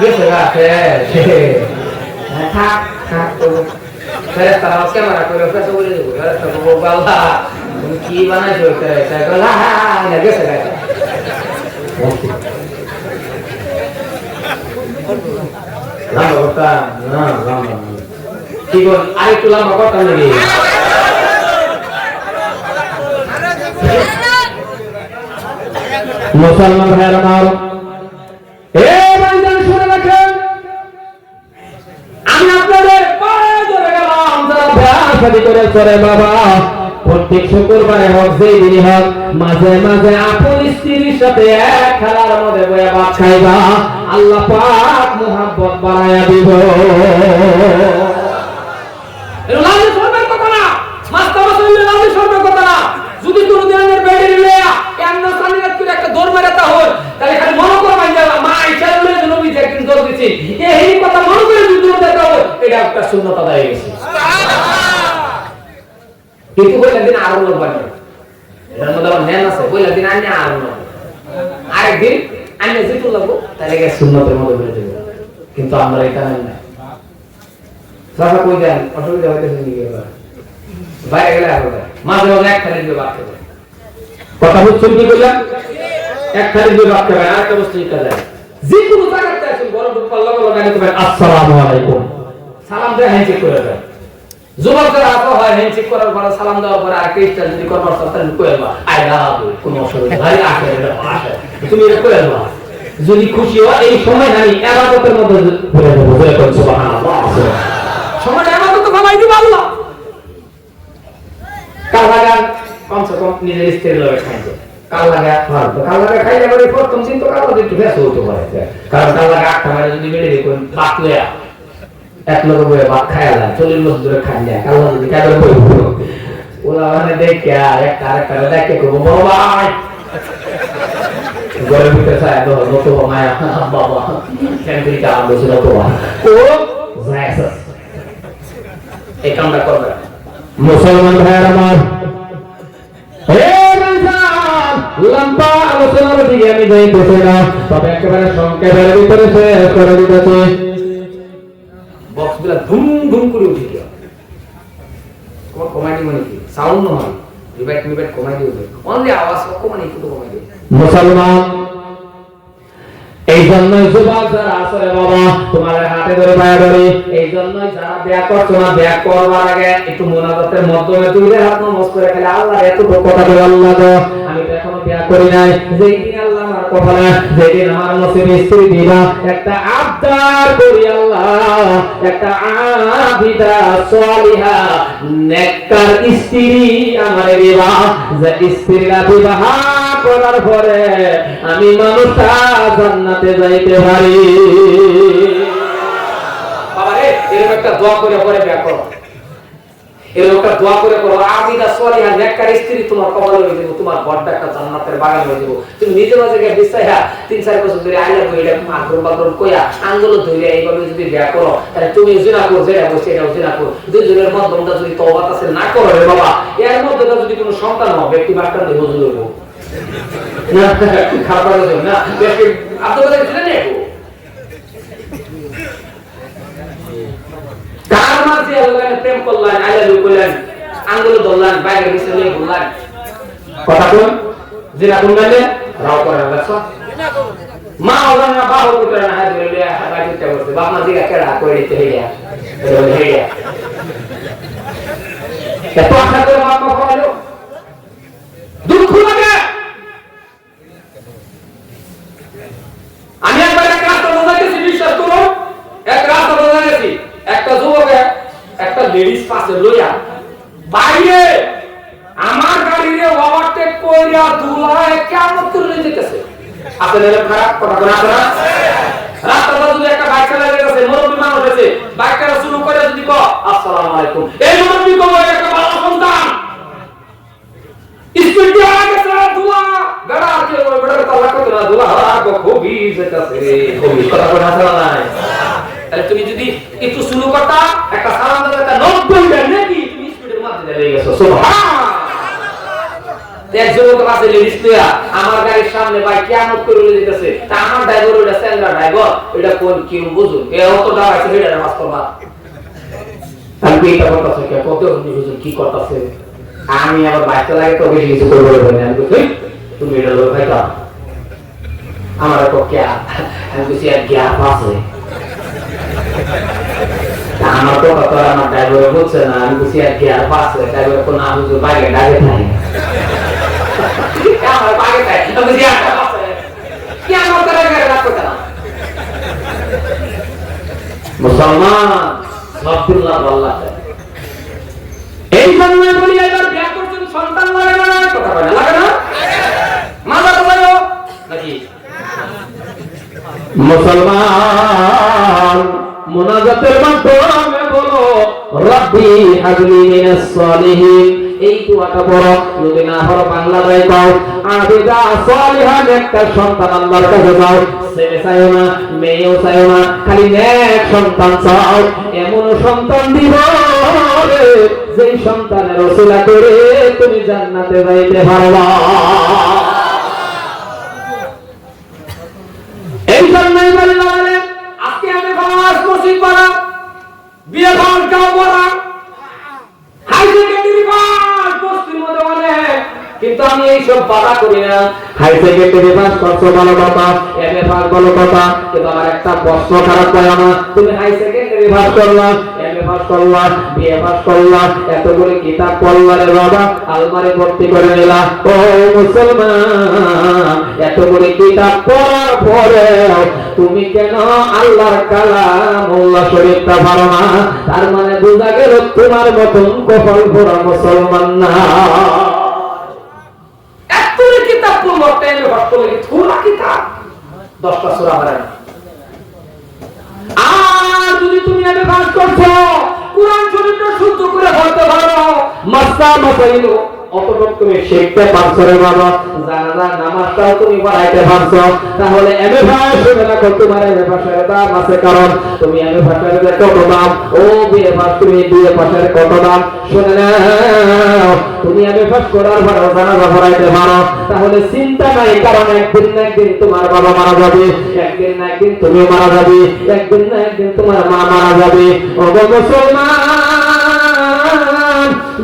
গেছে গাছে থাক থাক তো তারা ক্যামেরা করে ফেসে বলে দেবো বাবা তুমি কি বানাইছো গেছে গাছে লম্বা করতাম না লম্বা কি বল আরেকটু লম্বা করতাম নাকি মুসলমান ভাইয়ের আমার শুনে রাখেন আমি আপনাদের পায়ে ধরে গেলাম যারা ব্যবসা করে চলে বাবা প্রত্যেক শুক্রবারে হোক যেই দিনই হোক মাঝে মাঝে আপন স্ত্রীর সাথে এক খেলার মধ্যে বয়ে ভাত খাইবা আল্লাহ পাক মুহাব্বত বাড়ায়া দিব লালি সরবের কথা না মাস্তা মাসুল লালি সরবের কথা না যদি কোন দিনের বেডে নিয়া এমন সানিরাত করে একটা দৌড় মারাতা হয় তাহলে খালি মনে করবেন যে মা ইচ্ছা হলে নবী যে একদিন দৌড় দিছি এই কথা মনে করে যদি দৌড় দিতে হবে এটা একটা সুন্নাত আদায় হয়ে গেছে কিন্তু বলে দিন আরো লোক বাড়বে এটার মধ্যে আবার নেন আছে বলে দিন আনি আরো লোক আরেকদিন আনি যেটু লাগবো তাহলে গিয়ে সুন্নতের মধ্যে বেড়ে যাবে কিন্তু আমরা এটা নেন না সাফা কই দেন অসুবিধা হইতেছে নাকি এবার বাইরে গেলে আর হবে মাঝে মাঝে এক খালি দিয়ে বাড়তে হবে কথা বুঝছেন কি বললাম এক খালি দিয়ে বাড়তে হবে আর একটা বস্তু শিখতে যায় যে কোনো জায়গাতে আসুন বড় বড় পাল্লা বড় গানে করবেন আসসালামু আলাইকুম সালাম দিয়ে হ্যান্ডশেক করে দেন যুবকরা আপা হয় হ্যান্ডশেক করার পর সালাম দেওয়ার পর আর কেসটা যদি করবার তাহলে কইবা আই লাভ ইউ কোনো অসুবিধা নাই আসে তুমি এটা কইবা যদি খুশি হয় এই সময় আমি ইবাদতের মধ্যে পড়ে দেব বলে কোন সুবহানাল্লাহ সময় ইবাদত তো ভালাই দিব আল্লাহ কালাগান কমসে কম নিজের স্ত্রীর লগে খাইছে কালাগা ভালো কালাগা খাইলে পরে প্রথম দিন তো কালাগা একটু বেশি হতে পারে কারণ কালাগা আটটা মারে যদি মেরে দেখুন বাতলেয়া এক লোক বয়ে ভাত খাইলা 40 বছর ধরে খাই না কালাগা যদি কাদের বই ওরা মানে দেখে আর একটা দেখে করবো বড় ভাই ঘরের ভিতরে ছায়া তো নতো মায়া বাবা ক্যান্টিন কা আলো ছিল তো ও জায়স এই কামটা করবে মুসলমান ভাইরা আমার লম্বা আলোচনার দিকে আমি যাইতেছি না তবে একেবারে সংক্ষেপের ভিতরে শেষ করে দিতেছি বক্সগুলা ধুম ধুম করে উঠে গেল তোমার কমাইনি মানে কি সাউন্ড নয় রিবাইট কমাই দিও অনলি আওয়াজ কমাই একটু কমাই দিও মুসলমান এই জন্যই যুবক যারা আছে বাবা তোমার হাতে ধরে পায়ে ধরে এই জন্যই যারা বিয়া করছো না বিয়া করবার আগে একটু মুনাজাতের মাধ্যমে তুই হাত নমস্কার করে খেলে আল্লাহ এত কথা বলে আল্লাহ গো আমি তো এখনো বিয়া করি নাই যেই দিন আল্লাহ আমার কপালে যেই দিন আমার নসিবে স্ত্রী দিবা একটা আবদার করি আল্লাহ একটা আবিদা সালিহা নেককার স্ত্রী আমারে দিবা যে স্ত্রীরা বিবাহ করার পরে আমি মানুষটা জান্নাতে যাইতে পারি বাবা রে এরকম একটা দোয়া করে পরে বিয়া করো এরকম একটা দোয়া করে করো আবিদা সালিহা নেককার স্ত্রী তোমার কপালে হয়ে যাবে তোমার বড়টা একটা জান্নাতের বাগান হয়ে যাবে তুমি নিজে মাঝে গিয়ে বিশ্বায়া 3-4 বছর ধরে আইলা কইরা মাগরুম বাগরুম কইয়া আঙ্গুল ধরে এইভাবে যদি বিয়া করো তাহলে তুমি জিনা করো যেটা বসে এটাও জিনা করো দুজনের মধ্যমটা যদি তওবা আছে না করো রে বাবা এর মধ্যে যদি কোনো সন্তান হবে ব্যক্তি বাক্কার দিয়ে হুজুর হইব না খাবার দেব না ব্যক্তি আপনাদের ছিলেন না কার মাঝে আল্লাহ প্রেম করলেন আই লাভ ইউ কইলেন আঙ্গুল ধরলেন বাইরে বসে নিয়ে বললেন কথা কোন জিনা কোন মানে রাও করে রাখছো মা ওরা না বাবা করতে না হাত ধরে হাত দিতে বসে বাপ মা দিকে কেড়া করে দিতে হইয়া হইয়া এত আশা করে বাপ মা খাওয়ালো দুঃখ লাগে আমি একবার এক রাস্তা রোজা গেছি বিশ্বাস করো এক রাস্তা রোজা গেছি একটা যুবক একটা লেডিস পাশে লইয়া বাইরে আমার গাড়িরে ওভারটেক কইরা দুলায় কেমন করে নিয়ে যেতেছে আসলে খারাপ কথা বলা না রাস্তাটা যদি একটা বাইক চালায় গেছে মুরব্বি মানুষ আছে বাইকটা শুরু করে যদি কো আসসালামু আলাইকুম এই মুরব্বি কো একটা ভালো সন্তান স্পিড দিয়ে আগে চলা দুলা গাড়া আছে ওই বড় তালা কত না দুলা আর খুবই যেতেছে খুবই কথা বলা না তাহলে তুমি যদি একটু শুরু করতা একটা সালাম দিতে 90 মিনিট নাকি তুমি স্পিডের মধ্যে চলে গেছো সুবহানাল্লাহ এক যুবক আছে লেডিস প্লেয়ার আমার গাড়ির সামনে ভাই কিয়ামত করে দিতেছে তা আমার ড্রাইভার ওটা সেন্টার ড্রাইভার এটা কোন কি বুঝুন এ অত দাও আছে এটা বাস্তব না আমি কি এটা করতেছে কে কত বুঝুন কি করতেছে আমি আবার বাইক লাগে তো বেশি কিছু করব না আমি কই তুমি এটা লোক ভাইটা আমার তো কি আমি কিছু এক গিয়া আছে আমার তো কত আমার ড্রাইভার বলছে না আমি কিছু এক গিয়া আছে ড্রাইভার কোন আমি তো বাইকে ডাকে নাই আমার বাইকে তাই আমি গিয়া আছে কি আমার করে গাড়ি রাখতে না মুসলমান আব্দুল্লাহ আল্লাহ এই জন্য বলি এবার বিয়ে করছেন সন্তান লাগে না কথা বলে লাগে না মাথা তো বলো নাকি মুসলমান মুনাজাতের মাধ্যমে বলো রব্বি হাবলি মিনাস সালিহিন এই দোয়াটা বড় যদি না হলো বাংলায় পাও আবিদা সালিহান একটা সন্তান আল্লাহর কাছে দাও ছেলে চাইও না মেয়েও চাইও না খালি নেক সন্তান চাও এমন সন্তান দিব যেই সন্তানের ওসিলা করে তুমি জান্নাতে যাইতে পারবা এই জন্যই বললেন আজকে আমি বাস মসজিদ পড়া বিয়ে বাস গাঁও পড়া হাই সেকেন্ডারি বাস বস্তির মধ্যে অনেক কিন্তু আমি এইসব বাধা করি না হাই সেকেন্ডারি বাস করছো ভালো কথা এমএ পাস ভালো কথা কিন্তু আমার একটা প্রশ্ন খারাপ হয় না তুমি হাই সেকেন্ডারি পাস করলা এমএ পাস করলা বিএ পাস করলা এতগুলো কিতাব পড়লা রে বাবা আলমারি ভর্তি করে নিলা ও মুসলমান এতগুলো কিতাব পড়ার পরে তুমি কেন আল্লাহর কালামুল্লাহ শরীফটা পারো না তার মানে বোঝা গেল তোমার মতন কপাল ভরা মুসলমান না এতগুলো কিতাব পড়লো এমএ পাস করলে কি থোড়া কিতাব 10টা সূরা পড়া আর যদি তুমি এমএ পাস করছো কুরআন শরীফটা শুদ্ধ করে পড়তে পারো মাসা মাসাইল অতটুকু তুমি শিখতে পারছো রে বাবা জানাজার নামাজটাও তুমি পড়াইতে পারছো তাহলে এমএ পাস হবে না কত তোমার এমএ পাসের দাম আছে কারণ তুমি এমএ পাসের কত দাম ও বিএ পাস তুমি বিএ পাসের কত দাম শুনে নাও তুমি এমএ পাস করার পর জানাজা পড়াইতে পারো তাহলে চিন্তা নাই কারণ একদিন না একদিন তোমার বাবা মারা যাবে একদিন না একদিন তুমি মারা যাবে একদিন না একদিন তোমার মা মারা যাবে ও মুসলমান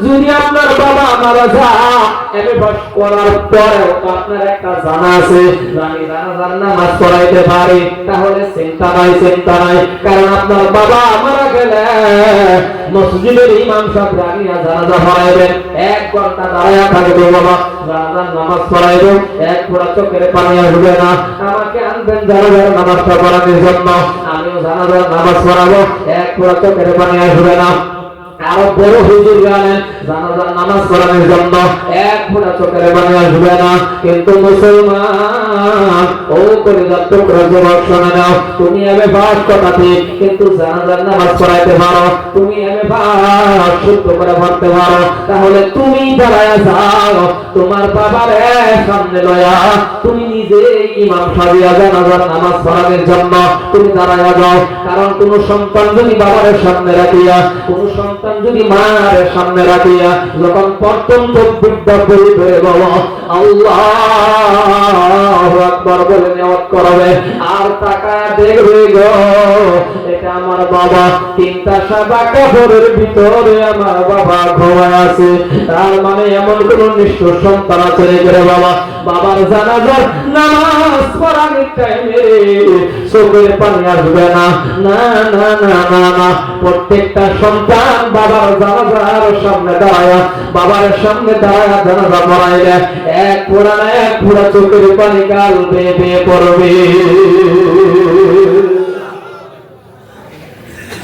যদি আপনার বাবা মারা যায় এমএ পাস করার পরেও আপনার একটা জানা আছে আমি জানাজার নামাজ পড়াইতে পারি তাহলে চিন্তা নাই কারণ আপনার বাবা মারা গেলে মসজিদের ইমাম সাহেব রানিয়া জানাজা পড়াইবেন 1 ঘন্টা দাঁড়ায়া থাকবে বাবা জানাজার নামাজ পড়াইবেন এক ফোঁটা চোখের পানি আসবে না আমাকে আনবেন জানাজার নামাজটা পড়ানোর জন্য আমিও জানাজার নামাজ পড়াবো 1 ফোঁটা চোখের পানি আসবে না আরো বড় হুজুর গানে জানাজার নামাজ পড়ানোর জন্য 1 ফোঁটা চোখের পানি আসবে না কিন্তু মুসলমান ও করে যত করে জবাব শুনে নাও তুমি এমএ পাস কথা ঠিক কিন্তু জানাজার নামাজ পড়াইতে পারো তুমি এমএ পাস শুদ্ধ করে পড়তে পারো তাহলে তুমি দাঁড়ায়া যাও তোমার বাবার সামনে লয়া তুমি নিজে ইমাম সাজিয়া জানাজার নামাজ পড়ানোর জন্য তুমি দাঁড়ায়া যাও কারণ কোন সন্তান যদি বাবার সামনে রাখিয়া কোন সন্তান যদি মার সামনে রাখিয়া যখন প্রথম তাকবীরটা বলবে বাবা আল্লাহু আকবার বলে নিয়ত করবে আর তাকায় দেখবে গো এটা আমার বাবা তিনটা সাদা কাপড়ের ভিতরে আমার বাবা ঘুমায় আছে তার মানে এমন কোন নিষ্ঠুর সন্তান আছে রে বাবা বাবার জানাজার নামাজ পড়ানোর টাইমে চোখের পানি আসবে না না না না না না প্রত্যেকটা সন্তান বাবার জানাজার সামনে দাঁড়ায়া বাবার সামনে দাঁড়ায়া জানাজা পড়াইলে 1 ফোঁটা চোখের পানি গাল বেয়ে বেয়ে পড়বে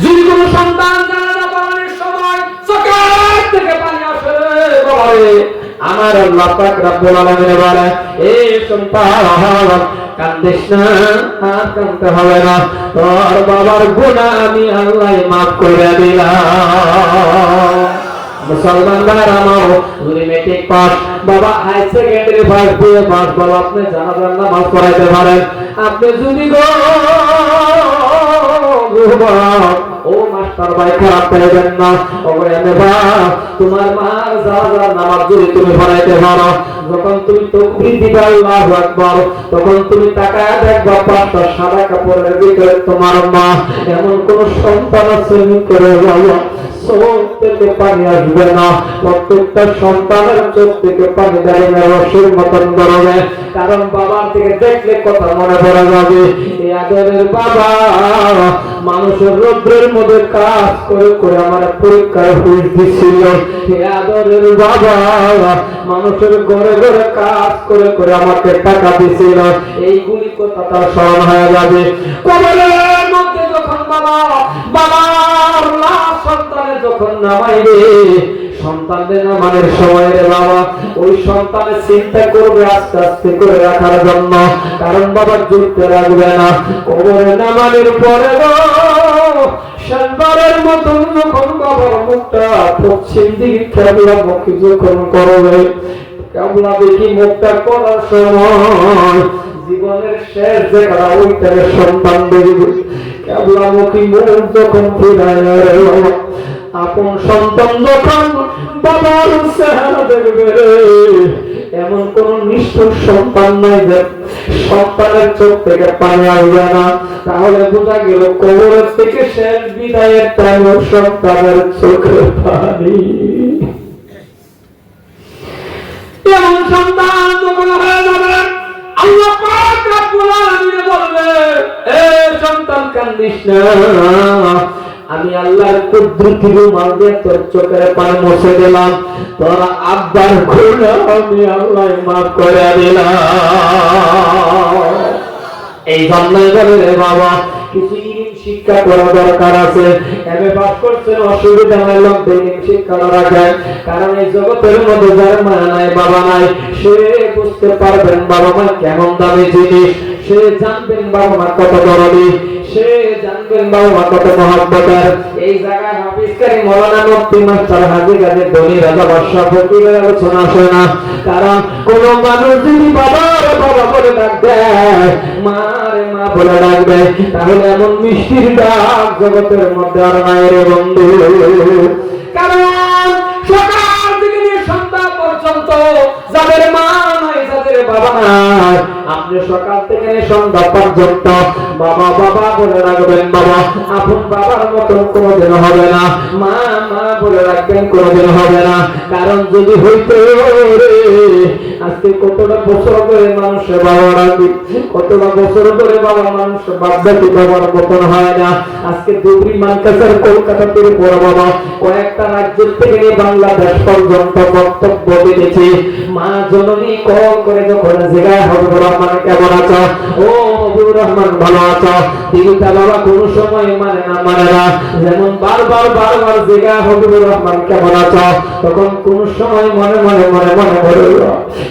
যদি কোনো সন্তান জানাজা পড়ানোর সময় চোখের থেকে পানি আসে বাবারে আমার আল্লাহ পাক রব্বুল আলামিন বলে এই সন্তান কান্দিস না আর কাঁদতে হবে না তোর বাবার গুনাহ আমি আল্লাহ মাফ করে দিলাম মুসলমান ভাইরা আমার যদি মেট্রিক পাস বাবা high secondary pass BA pass বাবা আপনি জানাজার নামাজ পড়াইতে পারেন আপনি যদি গো ও মাস্টার ভাই খারাপ পাইবেন না ওরে নেবা তোমার মার জানাজার নামাজ যদি তুমি পড়াইতে পারো যখন তুমি তাকবীর দিবা আল্লাহু আকবার, তখন তুমি তাকায় দেখবা পাঁচটা সাদা কাপড়ের ভিতরে তোমার মা। এমন কোন সন্তান আছে করে বাবা চোখ থেকে পানি আসবে না, প্রত্যেকটা সন্তানের চোখ থেকে পানি দাঁড়িয়ে রসের মতন বেরোবে। কারণ বাবার থেকে দেখলে কথা মনে পড়া যাবে, এই আদরের বাবা মানুষের রৌদ্রের মধ্যে কাজ করে করে আমার পরীক্ষায় হুঁশ দিছিল। এই আদরের বাবা মানুষের ঘরে ঘরে কাজ করে করে আমাকে টাকা দিছিল। এইগুলি কথা তার স্মরণ হয়ে যাবে। কবরের মধ্যে যখন বাবার লাশ সন্তানের যখন নামাইবে, সন্তানদের নামানোর সময় রে বাবা ওই সন্তানের চিন্তা করবে আস্তে আস্তে করে রাখার জন্য, কারণ বাবা জুড়তে রাখবে না। কবরে নামানোর পরে শেষবারের মতন যখন বাবার মুখটা পশ্চিম দিকে কেবলা মুখী যখন করবে, কেবলা দেখি মুখটা করার সময় জীবনের শেষ দেখা ওইটাকে সন্তান দেখবে। কেবলা মুখী মুখ যখন ফিরায় আপন সন্তান যখন বাবার চেহারা দেখবে, এমন কোন নিষ্ঠুর সন্তান নাই যে সন্তানের চোখ থেকে পানি আসবে না। তাহলে বোঝা গেল কবরের থেকে শেষ বিদায়ের টাইম সন্তানের চোখে পানি। এমন সন্তান যখন হয়ে যাবে আল্লাহ পাক রব্বুল আলামিন বলবে, এ সন্তান কান্দিস না, আমি আল্লাহর কুদরতি রুমাল দিয়ে তোর চোখের পানি মুছে দিলাম, তোর আব্বার গুনাহ আমি আল্লাহ মাফ করে দিলাম। এই জন্যই বলে রে বাবা কিছু ইলম শিক্ষা করা দরকার আছে। এমএ পাস করছেন অসুবিধা নাই, লোক ইলম শিক্ষা রাখেন, কারণ এই জগতের মধ্যে যার মা নাই বাবা নাই সে বুঝতে পারবেন বাবা মা কেমন দামি জিনিস, সে জানবেন বাবা মা কত দরদি, সে জানবেন বাবা মা কত মহব্বতের। এই জায়গায় হাফিজকারী মৌলানা মুফতি মাস্টার হাজী গাজী দলি রাজা বাদশাহ ফকিরের আলোচনা আসে না, কারণ কোন মানুষ যদি বাবা বাবা বলে ডাক দেয়, মা রে মা বলে ডাক দেয়, তাহলে এমন মিষ্টির ডাক জগতের মধ্যে আর নাই রে বন্ধু। কারণ সকাল থেকে নিয়ে সন্ধ্যা পর্যন্ত যাদের মা নাই যাদের বাবা নাই, আপনি সকাল থেকে সন্ধ্যা পর্যন্ত বাবা বাবা বলে রাখবেন, বাবা আপন বাবার মতন কোনোদিন হবে না, মা মা বলে রাখবেন কোনোদিন হবে না। কারণ যদি হইতে আজকে কতটা বছর ধরে মানুষের বাবা রাখি, কতটা বছর ধরে বাবা মানুষ বাপদাদি বাবার মতন হয় না। আজকে দুবরি মানকাসার কলকাতা থেকে বড় বাবা কয়েকটা রাজ্যের থেকে নিয়ে বাংলাদেশ পর্যন্ত বক্তব্য দিয়েছে। মা জননী কল করে যখন জিজ্ঞাসা হবিবুর রহমান কেমন আছো, ও হবিবুর রহমান ভালো আছো, দিদিটা বাবা কোন সময় মানে না, যেমন বারবার জিজ্ঞাসা হবিবুর রহমান কেমন আছো, তখন কোন সময় মনে মনে বলল,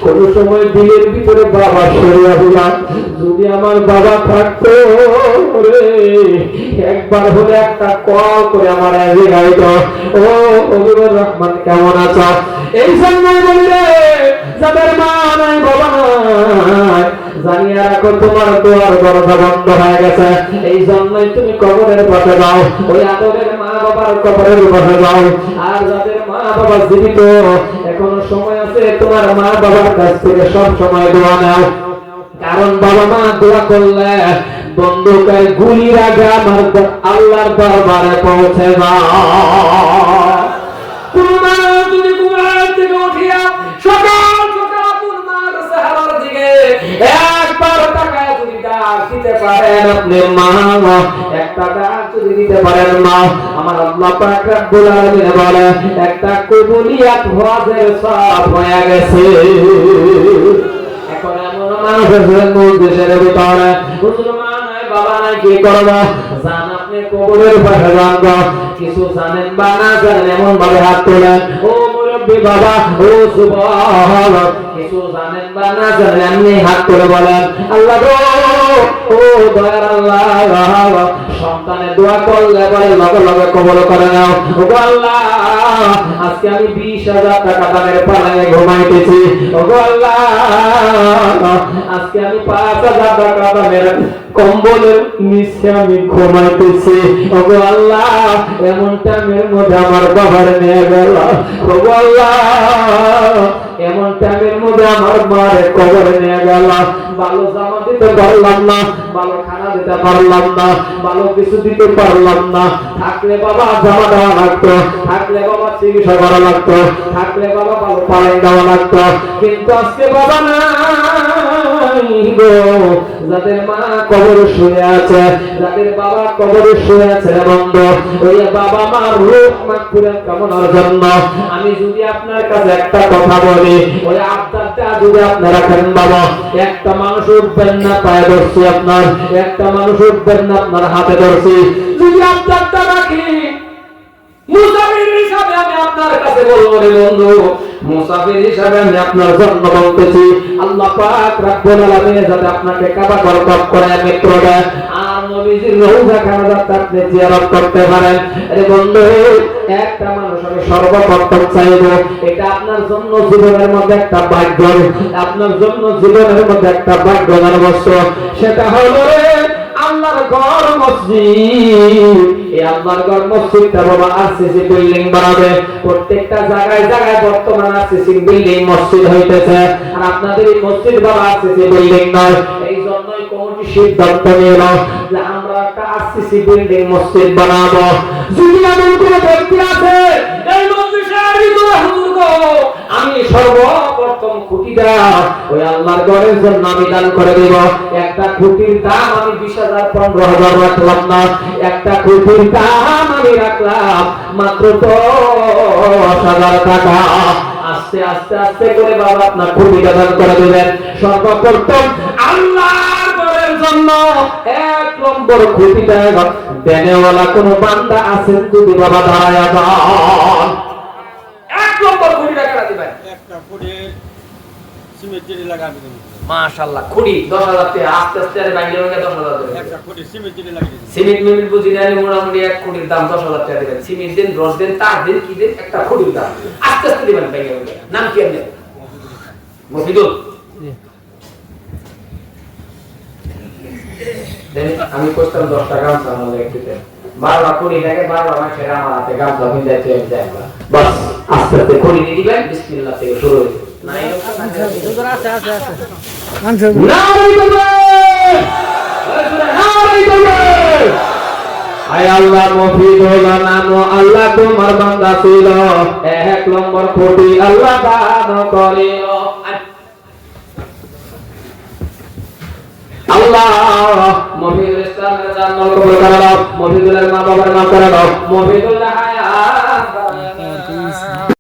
কোন সময় দিলের ভিতরে বাবা সরিয়া দিলাম, যদি আমার বাবা থাকতো একবার হলে একটা কল করে আমার জিজ্ঞাসা, ও হবিবুর রহমান কেমন আছো। এই জন্যই বলি রে যাদের মা নাই বাবা নাই, জানিয়ে রাখো তোমার দোয়ার দরজা বন্ধ হয়ে গেছে। এই জন্যই তুমি কবরের পাশে যাও, ওই আদরের মা বাবার কবরের পাশে যাও। আর যাদের মা বাবা জীবিত এখনো সময় আছে, তোমার মা বাবার কাছ থেকে সব সময় দোয়া নাও, কারণ বাবা মা দোয়া করলে বন্দুকের গুলির আগে আমার আল্লাহর দরবারে পৌঁছে যাও। একবার তাকায় যদি ডাক দিতে পারেন আপনি মা, একটা ডাক যদি দিতে পারেন মা, আমার আল্লাহ পাক রব্বুল আলামিন বলে একটা কবুলিয়াত হওয়ার সব হয়ে গেছে। এখন এমন মানুষ আছে দেশের ভিতরে হুজুর মা নাই বাবা নাই কি করব, জান আপনি কবরের পাশে যান, কিছু জানেন বা না জানেন এমন ভাবে হাত তোলেন, ও মুরব্বি বাবা, ও সুবহানাল্লাহ, কিছু জানেন বা না জানেন এমনি হাত তুলে বলেন আল্লাহ গো, ও দয়ার আল্লাহ, সন্তানের দোয়া করলে বলে লগে লগে কবল করে নাও। ওগো আল্লাহ, আজকে আমি 20,000 টাকা দামের পালায় ঘুমাইতেছি। ওগো আল্লাহ, আজকে আমি 5,000 টাকা দামের কম্বলের নিচে আমি ঘুমাইতেছি। ওগো আল্লাহ, এমন টাইমের মধ্যে আমার বাবার নিয়ে গেল। ওগো আল্লাহ, এমন টাইমের মধ্যে আমার মায়ের কবরে নিয়ে গেল। ভালো জামা দিতে পারলাম না, ভালো খানা দিতে পারলাম না, ভালো কিছু দিতে পারলাম না। থাকলে বাবা জামা দেওয়া লাগতো, থাকলে বাবা চিকিৎসা করা লাগতো, থাকলে বাবা ভালো পালন দেওয়া লাগতো। কিন্তু আজকে বাবা নাই গো। যাদের মা কবরে শুয়ে আছে, যাদের বাবা কবরে শুয়ে আছে বন্ধু, ওই বাবা মার রূহ মাগফিরাত কামনার জন্য আমি যদি আপনার কাছে একটা কথা বলি, ওই আব্দারটা যদি আপনারা করেন বাবা, একটা মানুষ উঠবেন না পায়ে ধরছি আপনার, একটা মানুষ উঠবেন না আপনার হাতে ধরছি, যদি আব্দারটা রাখি মুসাফির হিসাবে আমি আপনার কাছে বলবো রে বন্ধু, মুসাফির হিসাবে আমি আপনার জন্য বলতেছি, আল্লাহ পাক রব্বুল আলামিন যাতে আপনাকে কাবা ঘর তপ করে মিত্র দেয় আর নবীজির রওজা খানা যাতে আপনি জিয়ারত করতে পারেন। আরে বন্ধু, একটা মানুষ আমি সর্বপ্রথম চাইবো, এটা আপনার জন্য জীবনের মধ্যে একটা ভাগ্য, আপনার জন্য জীবনের মধ্যে একটা ভাগ্যবান বস্তু, সেটা হলো আল্লাহর ঘর মসজিদ। এই আল্লাহর ঘর মসজিদটা বাবা আরসিসি বিল্ডিং বানাবে, প্রত্যেকটা জায়গায় জায়গায় বর্তমান আরসিসি বিল্ডিং মসজিদ হইতেছে, আর আপনাদের এই মসজিদ বাবা আরসিসি বিল্ডিং নয়। এই জন্যই কমিটি সিদ্ধান্ত নিল যে আমরা একটা আরসিসি বিল্ডিং মসজিদ বানাবো। যদি এমন কোনো ব্যক্তি আছে এই মসজিদের ভিতরে হুজুর গো, আমি সর্বপ্রথম খুঁটিটা ওই আল্লাহর ঘরের জন্য আমি দান করে দেব। একটা খুঁটির দাম আমি 20,000 15,000 রাখলাম না, একটা খুঁটির দাম আমি রাখলাম মাত্র 10,000 টাকা। আস্তে আস্তে আস্তে করে বাবা আপনার খুঁটিটা দান করে দেবেন। সর্বপ্রথম আল্লাহর ঘরের জন্য 1 নম্বর খুঁটিটা দেনেওয়ালা কোন বান্দা আছেন যদি বাবা দাঁড়ায়া যান। 1 নম্বর খুঁটিটা কেটে দিবেন। একটা খুঁটি সিমেন্ট জেরি লাগাবে দেন। মাশাআল্লাহ, খুঁটি 10,000 টাকা, আস্তে আস্তে আর বাইরে হয়ে 10,000 টাকা। একটা খুঁটি সিমেন্ট জেরি লাগিয়ে দিন। সিমেন্ট মিমিট বুঝি না, মোটামুটি এক খুঁটির দাম 10,000 টাকা দিবেন। সিমেন্ট দিন, রড দিন, তার দিন, কি দিন, একটা খুঁটির দাম আস্তে আস্তে দিবেন বাইরে হয়ে। নাম কি আপনার? মফিদুল। আমি কইতাম 10 টাকা আমাদের একটুতে 12 কোটি টাকা 12 মাস এর আমার হাতে গামছা ভিজাইতে যায়। বাস আস্তে আস্তে খুঁটি দিয়ে দিবেন, বিসমিল্লাহ থেকে শুরু হইছে। নাই আয় আল্লাহ, মফিদুল নাম আল্লাহ তোমার বান্দা ছিল, 1 নম্বর কোটি আল্লাহ দান করিল। আল্লাহ মফিদুল ইসলামের জান্নাত কবুল করে দাও, মফিদুলের মা বাবার মাফ করে দাও, মফিদুল